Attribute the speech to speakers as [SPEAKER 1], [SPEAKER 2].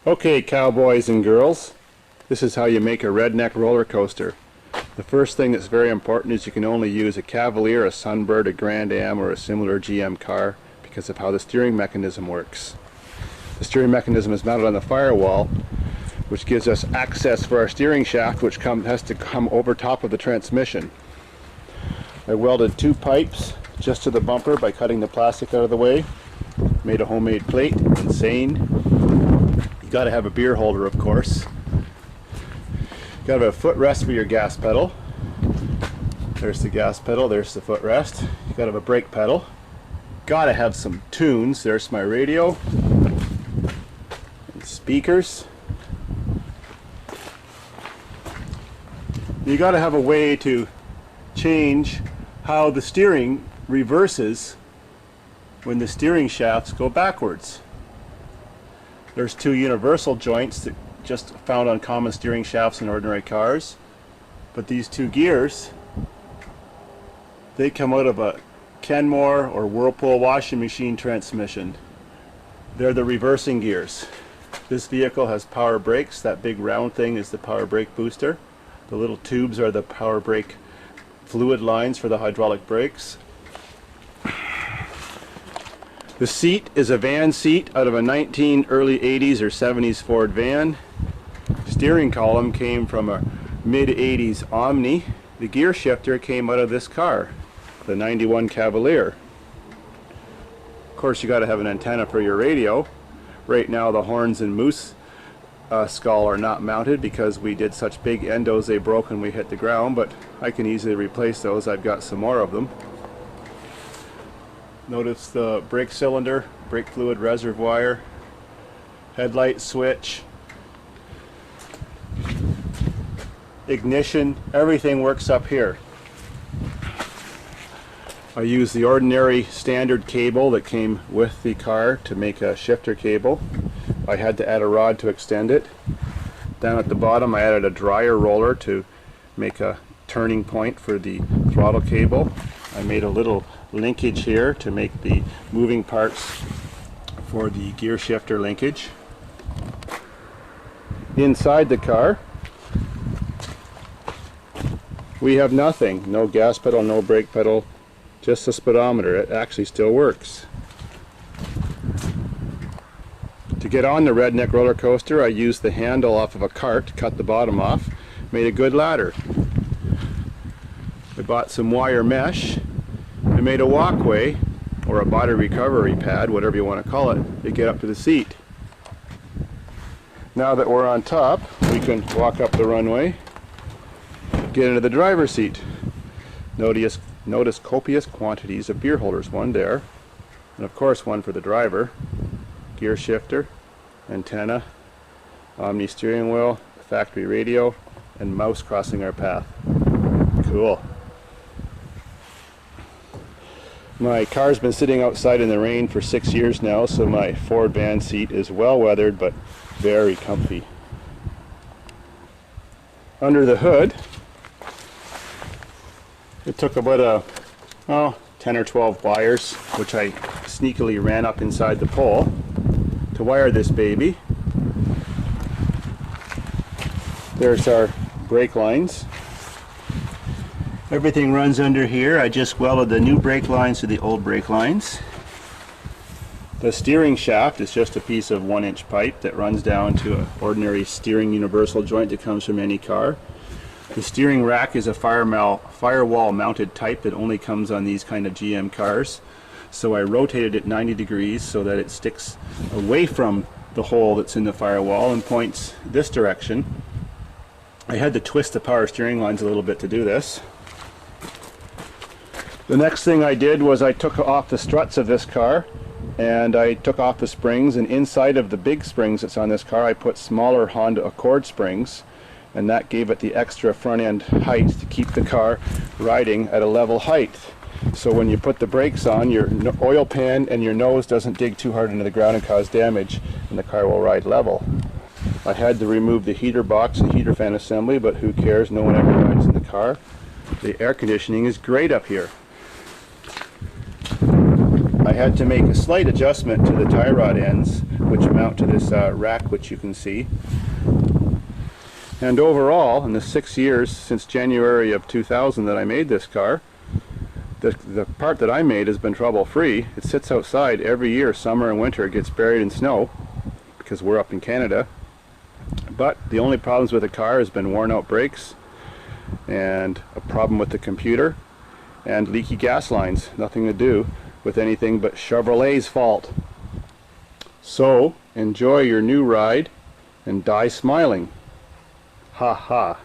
[SPEAKER 1] Okay, cowboys and girls, this is how you make a redneck roller coaster. The first thing that's very important is you can only use a Cavalier, a Sunbird, a Grand Am, or a similar GM car because of how the steering mechanism works. The steering mechanism is mounted on the firewall, which gives us access for our steering shaft, which has to come over top of the transmission. I welded two pipes just to the bumper by cutting the plastic out of the way. Made a homemade plate, insane. You gotta have a beer holder, of course. You gotta have a footrest for your gas pedal. There's the gas pedal, there's the footrest. You gotta have a brake pedal. Gotta have some tunes. There's my radio. And speakers. You gotta have a way to change how the steering reverses when the steering shafts go backwards. There's two universal joints that just found on common steering shafts in ordinary cars, but these two gears, they come out of a Kenmore or Whirlpool washing machine transmission. They're the reversing gears. This vehicle has power brakes. That big round thing is the power brake booster. The little tubes are the power brake fluid lines for the hydraulic brakes. The seat is a van seat out of a early 80s or 70s Ford van. Steering column came from a mid-80s Omni. The gear shifter came out of this car, the 91 Cavalier. Of course, you got to have an antenna for your radio. Right now the horns and moose skull are not mounted because we did such big endos they broke when we hit the ground, but I can easily replace those. I've got some more of them. Notice the brake cylinder, brake fluid reservoir, headlight switch, ignition, everything works up here. I use the ordinary standard cable that came with the car to make a shifter cable. I had to add a rod to extend it. Down at the bottom I added a dryer roller to make a turning point for the throttle cable. I made a little linkage here to make the moving parts for the gear shifter linkage. Inside the car we have nothing. No gas pedal, no brake pedal, just a speedometer. It actually still works. To get on the redneck roller coaster, I used the handle off of a cart to cut the bottom off. Made a good ladder. I bought some wire mesh. I made a walkway, or a body recovery pad, whatever you want to call it, to get up to the seat. Now that we're on top, we can walk up the runway, get into the driver's seat. Notice copious quantities of beer holders, one there, and of course one for the driver. Gear shifter, antenna, Omni steering wheel, factory radio, and mouse crossing our path. Cool. My car's been sitting outside in the rain for 6 years now, so my Ford van seat is well weathered but very comfy. Under the hood, it took about 10 or 12 wires, which I sneakily ran up inside the pole to wire this baby. There's our brake lines. Everything runs under here. I just welded the new brake lines to the old brake lines. The steering shaft is just a piece of 1-inch pipe that runs down to an ordinary steering universal joint that comes from any car. The steering rack is a firewall mounted type that only comes on these kind of GM cars. So I rotated it 90 degrees so that it sticks away from the hole that's in the firewall and points this direction. I had to twist the power steering lines a little bit to do this. The next thing I did was I took off the struts of this car and I took off the springs, and inside of the big springs that's on this car I put smaller Honda Accord springs, and that gave it the extra front end height to keep the car riding at a level height. So when you put the brakes on, your oil pan and your nose doesn't dig too hard into the ground and cause damage, and the car will ride level. I had to remove the heater box and heater fan assembly, but who cares, no one ever rides in the car. The air conditioning is great up here. I had to make a slight adjustment to the tie rod ends which mount to this rack, which you can see. And overall, in the 6 years since January of 2000 that I made this car, the part that I made has been trouble-free. It sits outside every year, summer and winter. It gets buried in snow because we're up in Canada. But the only problems with the car has been worn out brakes and a problem with the computer and leaky gas lines. Nothing to do with anything but Chevrolet's fault. So enjoy your new ride and die smiling. Ha ha.